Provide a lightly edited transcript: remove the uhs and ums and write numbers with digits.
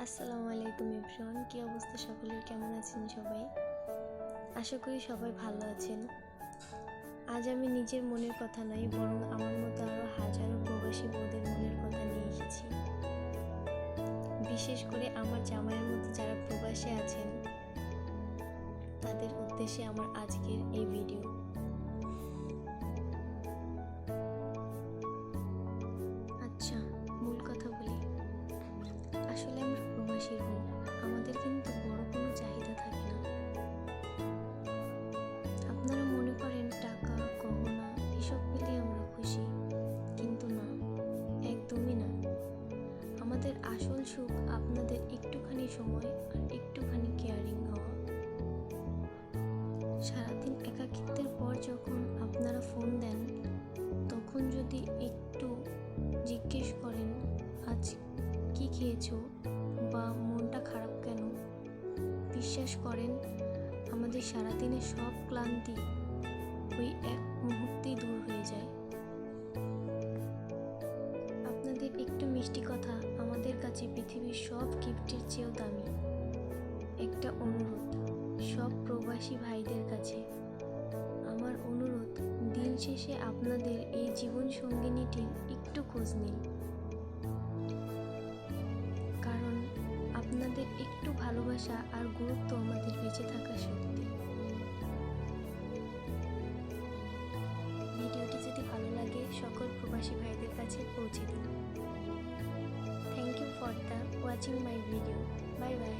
আসসালামু আলাইকুম এভরিওয়ান, কী অবস্থা সকলের? কেমন আছেন সবাই? আশা করি সবাই ভালো আছেন। আজ আমি নিজের মনের কথা নয়, বরং আমার মতো আরও হাজারো প্রবাসী বউদের মনের কথা নিয়ে এসেছি। বিশেষ করে আমার জামাইয়ের মতো যারা প্রবাসে আছেন, তাদের উদ্দেশ্যে আমার আজকের এই ভিডিও। আচ্ছা, মূল কথা বলি। আসলে আমরা প্রবাসীর বউ, আমাদের কিন্তু বড় কোনো চাহিদা থাকে না। আপনারা মনে করেন টাকা, গহনা এসব পেলে আমরা খুশি, কিন্তু না, একদমই না। আমাদের আসল সুখ আপনাদের একটুখানি সময় আর একটুখানি কেয়ারিং হওয়া। সারাদিন একাকিত্বের পর যখন আপনারা ফোন দেন, তখন যদি একটু জিজ্ঞেস করেন আজ কি খেয়েছো বা মনটা খারাপ কেন, বিশ্বাস করেন আমাদের সারাদিনের সব ক্লান্তি ওই এক মুহূর্তেই দূর হয়ে যায়। আপনাদের একটু মিষ্টি কথা আমাদের কাছে পৃথিবীর সব গিফটের চেয়েও দামি। একটা অনুরোধ সব প্রবাসী ভাইদের কাছে, আমার অনুরোধ, দিন শেষে আপনাদের এই জীবন সঙ্গিনীটির একটু খোঁজ নিন। কারণ আপনাদের একটু ভালোবাসা আর গুরুত্ব আমাদের বেঁচে থাকার শক্তি। ভিডিওটি যদি ভালো লাগে সকল প্রবাসী ভাইদের কাছে পৌঁছে দিন। Thank you for the watching my video. Bye by.